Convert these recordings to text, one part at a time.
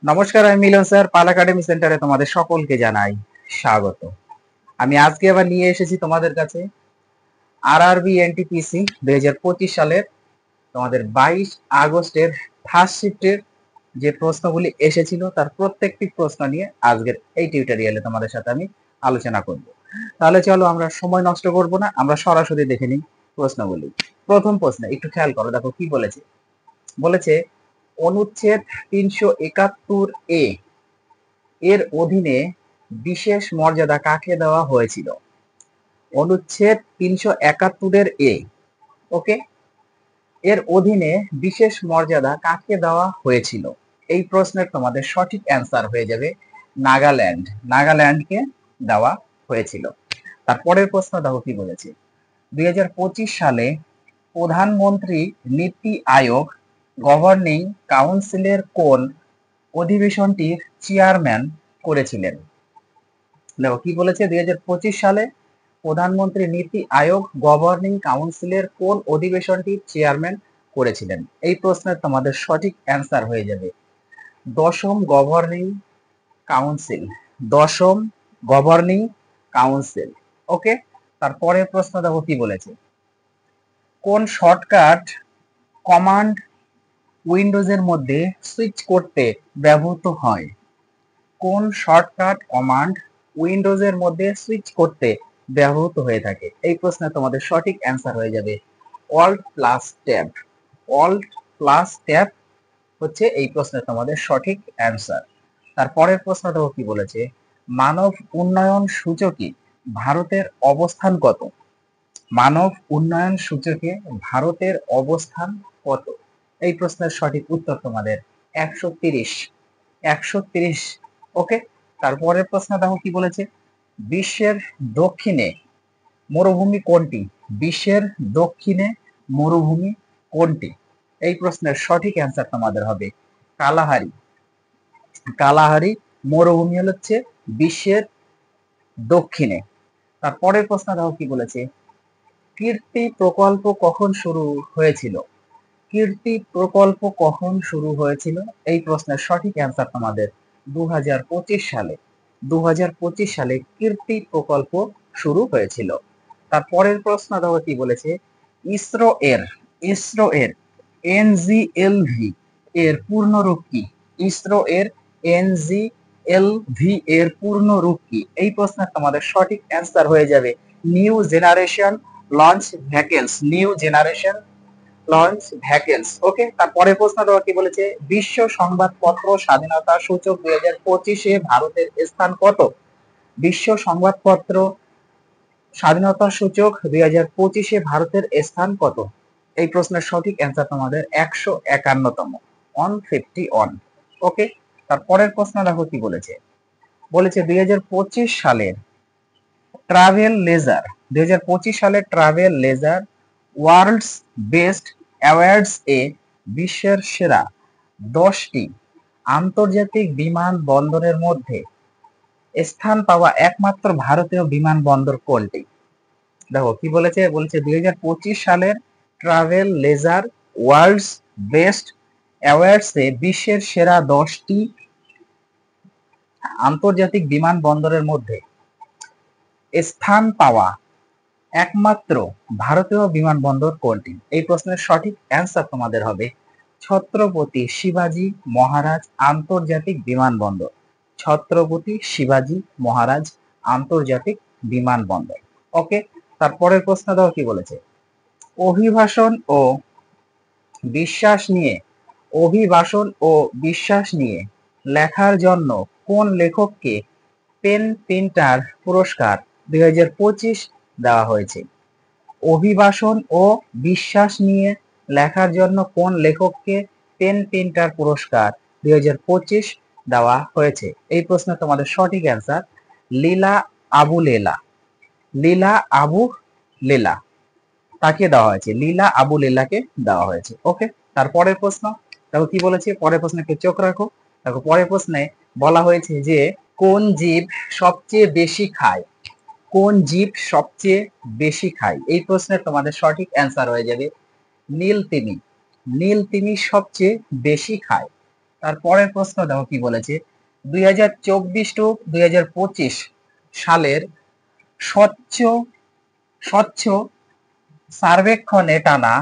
নমস্কার, আমি মিলন স্যার। পাল একাডেমি সেন্টারে তোমাদের সকলকে জানাই স্বাগত। আমি আজকে আবার নিয়ে এসেছি তোমাদের কাছে আরআরবি এনটিপিসি 2025 সালের তোমাদের 22 আগস্টের ফার্স্ট শিফটের যে প্রশ্নগুলি এসেছিল তার প্রত্যেকটি প্রশ্ন নিয়ে আজকের এই টিউটোরিয়ালে তোমাদের সাথে আমি আলোচনা করব। তাহলে চলো আমরা সময় নষ্ট করব না, আমরা সরাসরি দেখে নিই প্রশ্নগুলি। প্রথম প্রশ্ন একটু খেয়াল করো, দেখো কি বলেছে। বলেছে অনুচ্ছেদ 371 এ এর অধীনে বিশেষ মর্যাদা কাকে দেওয়া হয়েছিল? অনুচ্ছেদ 371 এ, ওকে, এর অধীনে বিশেষ মর্যাদা কাকে দেওয়া হয়েছিল? এই প্রশ্নের তোমাদের সঠিক অ্যান্সার হয়ে যাবে নাগাল্যান্ড। নাগাল্যান্ডকে দেওয়া হয়েছিল। তারপরের প্রশ্ন দেখো কি বলেছে। 2025 সালে প্রধানমন্ত্রী নীতি আয়োগ গভর্নিং কাউন্সিলের কোন অধিবেশনটির চেয়ারম্যান করেছিলেন? দেখো কি বলেছে, 2025 সালে প্রধানমন্ত্রী নীতি আয়োগ গভর্নিং কাউন্সিলের কোন অধিবেশনটির চেয়ারম্যান করেছিলেন? এই প্রশ্নের তোমাদের সঠিক অ্যান্সার হয়ে যাবে দশম গভর্নিং কাউন্সিল। দশম গভর্নিং কাউন্সিল, ওকে। তারপরের প্রশ্ন দেখো কি বলেছে। কোন শর্টকাট কমান্ড উইন্ডোজের মধ্যে সুইচ করতে ব্যবহৃত হয়? কোন শর্টকাট কমান্ড উইন্ডোজের মধ্যে সুইচ করতে ব্যবহৃত হয়ে থাকে? এই প্রশ্নে তোমাদের সঠিক অ্যান্সার হয়ে যাবে alt plus tab. Alt plus tab হচ্ছে এই প্রশ্নের তোমাদের সঠিক অ্যান্সার। তারপরের প্রশ্নটা কি বলেছে, মানব উন্নয়ন সূচকে ভারতের অবস্থান কত? মানব উন্নয়ন সূচকে ভারতের অবস্থান কত? এই প্রশ্নের সঠিক উত্তর তোমাদের 130। 130, ওকে। তারপরের প্রশ্ন দেখো কি বলেছে, বিশ্বের দক্ষিণে মরুভূমি কোনটি? বিশ্বের দক্ষিণে মরুভূমি কোনটি? এই প্রশ্নের সঠিক অ্যান্সার তোমাদের হবে কালাহারি। কালাহারি মরুভূমি হচ্ছে বিশ্বের দক্ষিণে। তারপরের প্রশ্ন দেখো কি বলেছে, কীর্তি প্রকল্প কখন শুরু হয়েছিল? কীর্তি প্রকল্প কখন শুরু হয়েছিল? এই প্রশ্নের সঠিক অ্যান্সার তোমাদের 2025 সালে। 2025 সালে কীর্তি প্রকল্প শুরু হয়েছিল। তারপরের প্রশ্ন দেখো কি বলেছে, ইসরো এর এনজিএলভি এর পূর্ণ রূপ কি? ইসরো এর এনজিএলভি এর পূর্ণ রূপ কি? এই প্রশ্নের তোমাদের সঠিক অ্যান্সার হয়ে যাবে new generation launch vehicles. New generation launch vehicles, okay. তারপরে প্রশ্নটা কি বলেছে, বিশ্ব সংবাদপত্র স্বাধীনতা সূচক 2025-এ ভারতের স্থান কত? বিশ্ব সংবাদপত্র স্বাধীনতা সূচক 2025-এ ভারতের স্থান কত? এই প্রশ্নের সঠিক অ্যান্সার তোমাদের 151তম, 151, ওকে। তারপরের প্রশ্ন দেখো কি বলেছে। বলেছে 2025 সালের ট্রাভেল লেজার 2025 সালের travel leisure world's best awards এ বিশ্বের সেরা 10টি আন্তর্জাতিক বিমানবন্দরের মধ্যে স্থান পাওয়া একমাত্র ভারতীয় বিমানবন্দর কোনটি? দেখো কি বলেছে, বলছে 2025 সালের travel leisure world's best awards এ বিশ্বের সেরা 10টি আন্তর্জাতিক বিমানবন্দরের মধ্যে স্থান পাওয়া একমাত্র ভারতীয় বিমানবন্দর কোনটি? এই প্রশ্নের সঠিক অ্যান্সার তোমাদের হবে ছত্রপতি শিবাজি মহারাজ আন্তর্জাতিক বিমানবন্দর। ছত্রপতি শিবাজি মহারাজ আন্তর্জাতিক বিমানবন্দর, ওকে। তারপরের প্রশ্ন দাও কি বলেছে, অভিবাসন ও বিশ্বাস নিয়ে অভিবাসন ও বিশ্বাস নিয়ে লেখার জন্য কোন লেখককে পেন প্রিন্টার পুরস্কার 2025 দেওয়া হয়েছে? অভিবাসন ও বিশ্বাস নিয়ে লেখার জন্য কোন লেখককে পেন প্রিন্টার পুরস্কার 2025 দেওয়া হয়েছে? এই প্রশ্ন তোমাদের সঠিক অ্যান্সার লীলা আবু লেলা। লীলা আবু লেলা তাকে দেওয়া হয়েছে, লীলা আবু লেলাকে দেওয়া হয়েছে, ওকে। তারপরের প্রশ্ন দেখো কি বলেছে, পরের প্রশ্নে একটু চোখ রাখো। দেখো পরের প্রশ্নে বলা হয়েছে যে কোন জীব সবচেয়ে বেশি খায়? কোন জীব সবচেয়ে বেশি খায়? এই প্রশ্নের তোমাদের সঠিক অ্যান্সার হয়ে যাবে নীল তিমি। নীল তিমি সবচেয়ে বেশি খায়। তারপরের প্রশ্ন দেখো কি বলেছে, 2024 টু 2025 সালের স্বচ্ছ স্বচ্ছ সার্বেক্ষণে টানা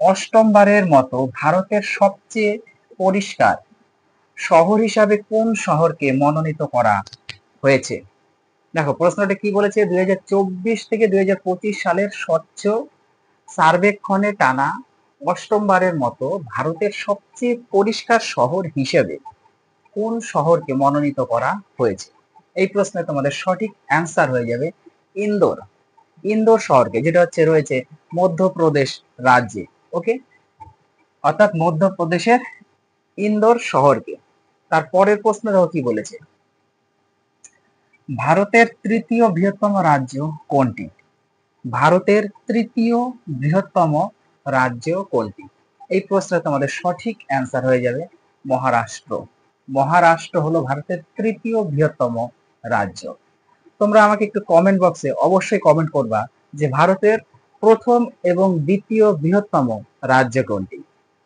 অষ্টমবারের মতো ভারতের সবচেয়ে পরিষ্কার শহর হিসাবে কোন শহরকে মনোনীত করা হয়েছে? দেখো প্রশ্নটা কি বলেছে, 2024 থেকে 2025 সালের স্বচ্ছ সার্বেক্ষণে টানা অষ্টমবারের মতো ভারতের সবচেয়ে পরিষ্কার শহর হিসেবে কোন শহরকে মনোনীত করা হয়েছে? এই প্রশ্নে তোমাদের সঠিক অ্যান্সার হয়ে যাবে ইন্দোর। ইন্দোর শহরকে, যেটা হচ্ছে রয়েছে মধ্যপ্রদেশ রাজ্যে। ওকে, অর্থাৎ মধ্যপ্রদেশের ইন্দোর শহরকে। তারপরের প্রশ্ন দেখো কি বলেছে, ভারতের তৃতীয় বৃহত্তম রাজ্য কোনটি? ভারতের তৃতীয় বৃহত্তম রাজ্য কোনটি? এই প্রশ্নে তোমাদের সঠিক অ্যান্সার হয়ে যাবে মহারাষ্ট্র। মহারাষ্ট্র হলো ভারতের তৃতীয় বৃহত্তম রাজ্য। তোমরা আমাকে একটু কমেন্ট বক্সে অবশ্যই কমেন্ট করবা যে ভারতের প্রথম এবং দ্বিতীয় বৃহত্তম রাজ্য কোনটি।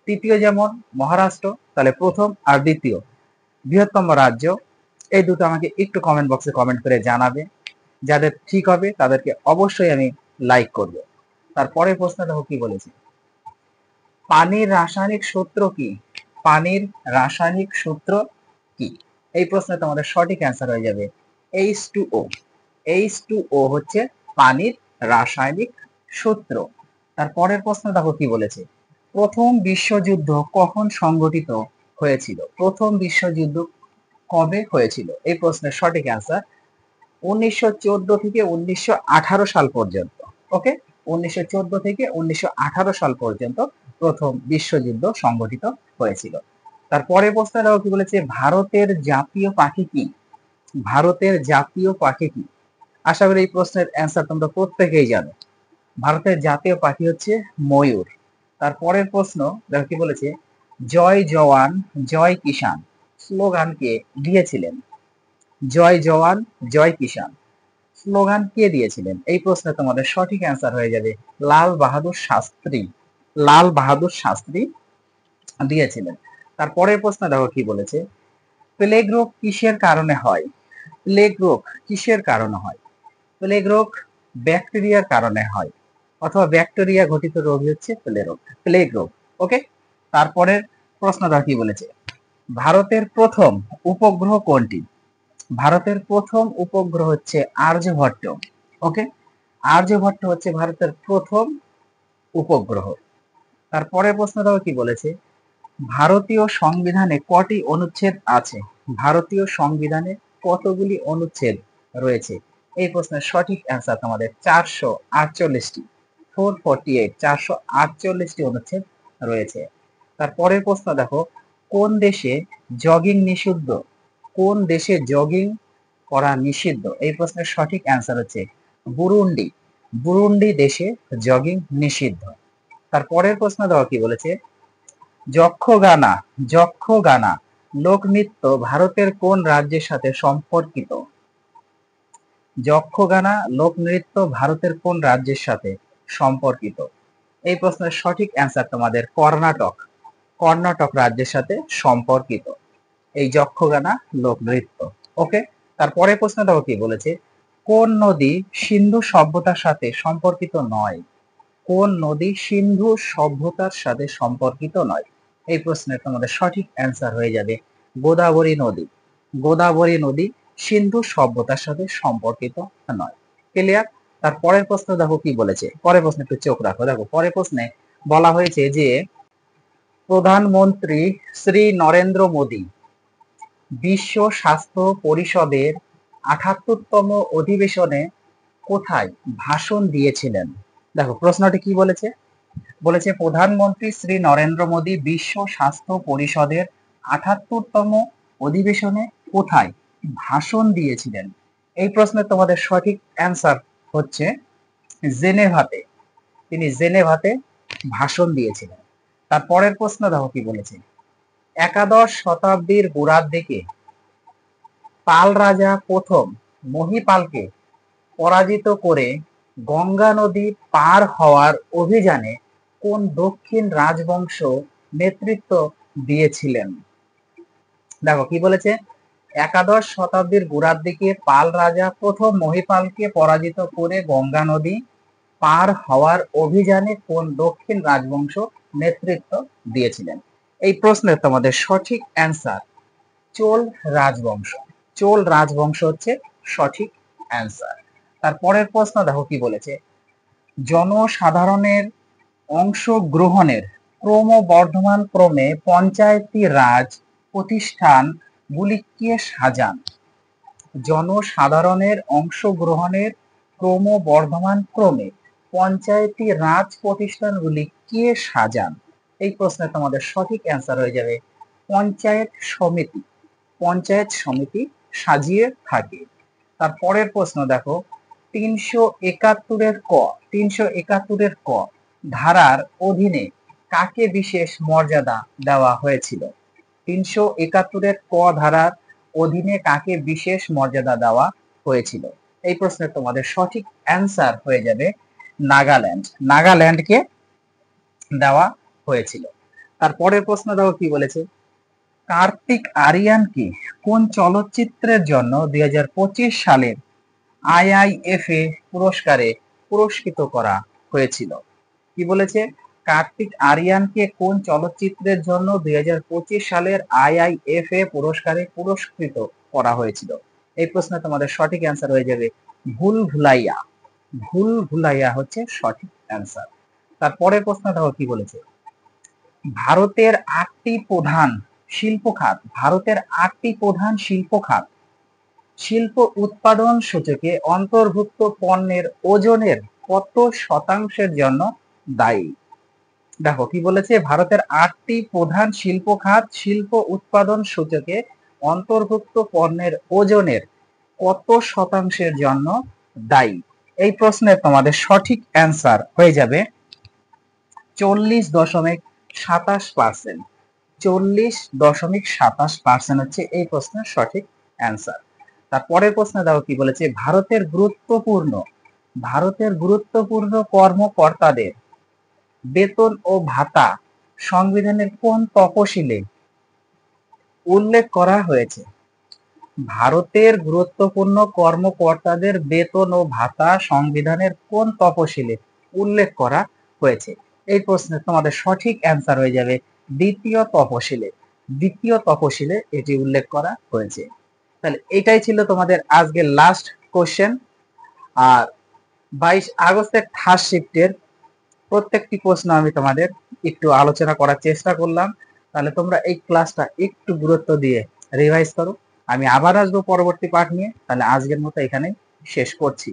তৃতীয় যেমন মহারাষ্ট্র, তাহলে প্রথম আর দ্বিতীয় বৃহত্তম রাজ্য, এই দুটো আমাকে একটু কমেন্ট বক্সে কমেন্ট করে জানাবে। যাদের ঠিক হবে তাদেরকে অবশ্যই আমি লাইক করব। তারপরে প্রশ্ন দেখো কি বলেছে, পানির রাসায়নিক সূত্র কি? পানির রাসায়নিক সূত্র কি? এই প্রশ্নে তোমাদের সঠিক অ্যান্সার হয়ে যাবে H2O। H2O হচ্ছে পানির রাসায়নিক সূত্র। তারপরের প্রশ্ন দেখো কি বলেছে, প্রথম বিশ্বযুদ্ধ কখন সংঘটিত হয়েছিল? প্রথম বিশ্বযুদ্ধ কবে হয়েছিল? এই প্রশ্নের সঠিক অ্যান্সার 1914 থেকে 1918 সাল পর্যন্ত। ওকে, 1914 থেকে 1918 সাল পর্যন্ত প্রথম বিশ্বযুদ্ধ সংঘটিত হয়েছিল। তারপরে প্রশ্নটাও কি বলেছে, ভারতের জাতীয় পাখি কি? ভারতের জাতীয় পাখি কি? আশা করি এই প্রশ্নের অ্যান্সার তোমরা প্রত্যেকেই জানো। ভারতের জাতীয় পাখি হচ্ছে ময়ূর। তারপরের প্রশ্ন দেখো কি বলেছে, জয় জওয়ান জয় কিষান স্লোগান কে দিয়েছিলেন? জয় জওয়ান জয় কিষান স্লোগান কে দিয়েছিলেন? এই প্রশ্নে তোমাদের সঠিক অ্যান্সার হয়ে যাবে লাল বাহাদুর শাস্ত্রী। লাল বাহাদুর শাস্ত্রী দিয়েছিলেন। তারপরের প্রশ্ন দেখো কি বলেছে, প্লেগ রোগ কিসের কারণে হয়? প্লেগ রোগ কিসের কারণে হয়? প্লেগ রোগ ব্যাকটেরিয়ার কারণে হয়, অথবা ব্যাকটেরিয়া ঘটিত রোগ হচ্ছে প্লেগ রোগ। ওকে, তারপরের প্রশ্ন দেখো কি বলেছে, ভারতের প্রথম উপগ্রহ কোনটি? ভারতের প্রথম উপগ্রহ হচ্ছে আর্যভট্ট। ওকে, আর্যভট্ট হচ্ছে ভারতের প্রথম উপগ্রহ। তারপরের প্রশ্নটাও কি বলেছে, ভারতীয় সংবিধানে কটি অনুচ্ছেদ আছে? ভারতীয় সংবিধানে কতগুলি অনুচ্ছেদ রয়েছে? এই প্রশ্নের সঠিক অ্যান্সার তোমাদের 448টি। 448, 448টি অনুচ্ছেদ রয়েছে। তারপরের প্রশ্ন দেখো, কোন দেশে জগিং নিষিদ্ধ? কোন দেশে জগিং করা নিষিদ্ধ? এই প্রশ্নের সঠিক অ্যান্সার হচ্ছে বুরুন্ডি। বুরুন্ডি দেশে জগিং নিষিদ্ধ। তারপরের প্রশ্ন দেখো কি বলেছে, যক্ষগানা যক্ষগানা লোকনৃত্য ভারতের কোন রাজ্যের সাথে সম্পর্কিত? যক্ষগানা লোকনৃত্য ভারতের কোন রাজ্যের সাথে সম্পর্কিত? এই প্রশ্নের সঠিক অ্যান্সার তোমাদের কর্ণাটক। কর্ণাটক রাজ্যের সাথে সম্পর্কিত এই যক্ষগানা লোকনৃত্য। ওকে, তারপরে প্রশ্ন দেখো কি বলেছে, কোন নদী সিন্ধু সভ্যতার সাথে সম্পর্কিত নয়? কোন নদী সিন্ধু সভ্যতার সাথে সম্পর্কিত নয়? এই প্রশ্নের তোমাদের সঠিক অ্যান্সার হয়ে যাবে গোদাবরী নদী। গোদাবরী নদী সিন্ধু সভ্যতার সাথে সম্পর্কিত নয়। ক্লিয়ার? তার পরের প্রশ্ন দেখো কি বলেছে, পরের প্রশ্নে একটু চোখ রাখো। দেখো পরের প্রশ্নে বলা হয়েছে যে প্রধানমন্ত্রী শ্রী নরেন্দ্র মোদী বিশ্ব স্বাস্থ্য পরিষদের ৭৮তম অধিবেশনে কোথায় ভাষণ দিয়েছিলেন? দেখো প্রশ্নটি কি বলেছে, বলেছে প্রধানমন্ত্রী শ্রী নরেন্দ্র মোদী বিশ্ব স্বাস্থ্য পরিষদের ৭৮তম অধিবেশনে কোথায় ভাষণ দিয়েছিলেন? এই প্রশ্নের তোমাদের সঠিক অ্যান্সার হচ্ছে জেনেভাতে। তিনি জেনেভাতে ভাষণ দিয়েছিলেন। তারপরের প্রশ্ন দেখো কি বলেছে, একাদশ শতাব্দীর গোড়ার দিকে পাল রাজা প্রথম মহিপালকে পরাজিত করে গঙ্গা নদী পার হওয়ার অভিযানে কোন দক্ষিণ রাজবংশ নেতৃত্ব দিয়েছিলেন? দেখো কি বলেছে, একাদশ শতাব্দীর গোড়ার দিকে পাল রাজা প্রথম মহিপালকে পরাজিত করে গঙ্গা নদী পার হওয়ার অভিযানে কোন দক্ষিণ রাজবংশ নেতৃত্ব দিয়েছিলেন? এই প্রশ্নের তোমাদের সঠিক অ্যান্সার চোল রাজবংশ। চোল রাজবংশ হচ্ছে সঠিক অ্যান্সার। তারপরের প্রশ্ন দেখো কি বলেছে, জনসাধারণের অংশগ্রহণের ক্রমবর্ধমান ক্রমে পঞ্চায়েতি রাজ প্রতিষ্ঠান গুলি কে সাজান? জনসাধারণের অংশগ্রহণের ক্রমবর্ধমান ক্রমে পঞ্চায়েতি রাজ প্রতিষ্ঠানগুলি কে সাজান? এই প্রশ্নে তোমাদের সঠিক অ্যান্সার হয়ে যাবে পঞ্চায়েত সমিতি। পঞ্চায়েত সমিতি সাজিয়ে থাকে। তারপরের প্রশ্ন দেখো, 371 ক ধারার অধীনে কাকে বিশেষ মর্যাদা দেওয়া হয়েছিল? 371 ক ধারার অধীনে কাকে বিশেষ মর্যাদা দেওয়া হয়েছিল? এই প্রশ্নের তোমাদের সঠিক অ্যান্সার হয়ে যাবে নাগাল্যান্ড। নাগাল্যান্ডকে দেওয়া হয়েছিল। তারপরের প্রশ্ন দেখো কি বলেছে, কার্তিক আরিয়ানকে কোন চলচ্চিত্রের জন্য 2025 সালের আইআইএফএ পুরস্কারে পুরস্কৃত করা হয়েছিল? কি বলেছে, কার্তিক আরিয়ানকে কোন চলচ্চিত্রের জন্য 2025 সালের আইআইএফএ পুরস্কারে পুরস্কৃত করা হয়েছিল? এই প্রশ্নে তোমাদের সঠিক অ্যান্সার হয়ে যাবে ভুল ভুলাইয়া। ভুল ভুলাইয়া হচ্ছে সঠিক অ্যান্সার। তারপরের প্রশ্ন দেখো কি বলেছে, ভারতের 8টি প্রধান শিল্প খাত, ভারতের 8টি প্রধান শিল্প খাত শিল্প উৎপাদন সূচকে অন্তর্ভুক্ত পণ্যের ওজনের কত শতাংশের জন্য দায়ী? দেখো কি বলেছে, ভারতের 8টি প্রধান শিল্প খাত শিল্প উৎপাদন সূচকে অন্তর্ভুক্ত পণ্যের ওজনের কত শতাংশের জন্য দায়ী? এই প্রশ্নের তোমাদের সঠিক অ্যান্সার হয়ে যাবে 40.27%। 40.27% হচ্ছে এই প্রশ্নের সঠিক অ্যান্সার। তারপরের প্রশ্ন দেখো কি বলেছে, ভারতের গুরুত্বপূর্ণ কর্মকর্তাদের বেতন ও ভাতা সংবিধানের কোন তফসিলে উল্লেখ করা হয়েছে? ভারতের গুরুত্বপূর্ণ কর্মকর্তাদের বেতন ও ভাতা সংবিধানের কোন তফসিলে উল্লেখ করা হয়েছে? এই প্রশ্নে তোমাদের সঠিক অ্যান্সার হয়ে যাবে দ্বিতীয় তফসিলে। দ্বিতীয় তফসিলে এটি উল্লেখ করা হয়েছে। তাহলে এটাই ছিল তোমাদের আজকের লাস্ট কোশ্চেন। আর 22 আগস্টের থার্ড শিফটের প্রত্যেকটি প্রশ্ন আমি তোমাদের একটু আলোচনা করার চেষ্টা করলাম। তাহলে তোমরা এই ক্লাসটা একটু গুরুত্ব দিয়ে রিভাইজ করো। আমি আবার আসবো পরবর্তী পাঠ নিয়ে। তাহলে আজকের মতো এখানে শেষ করছি।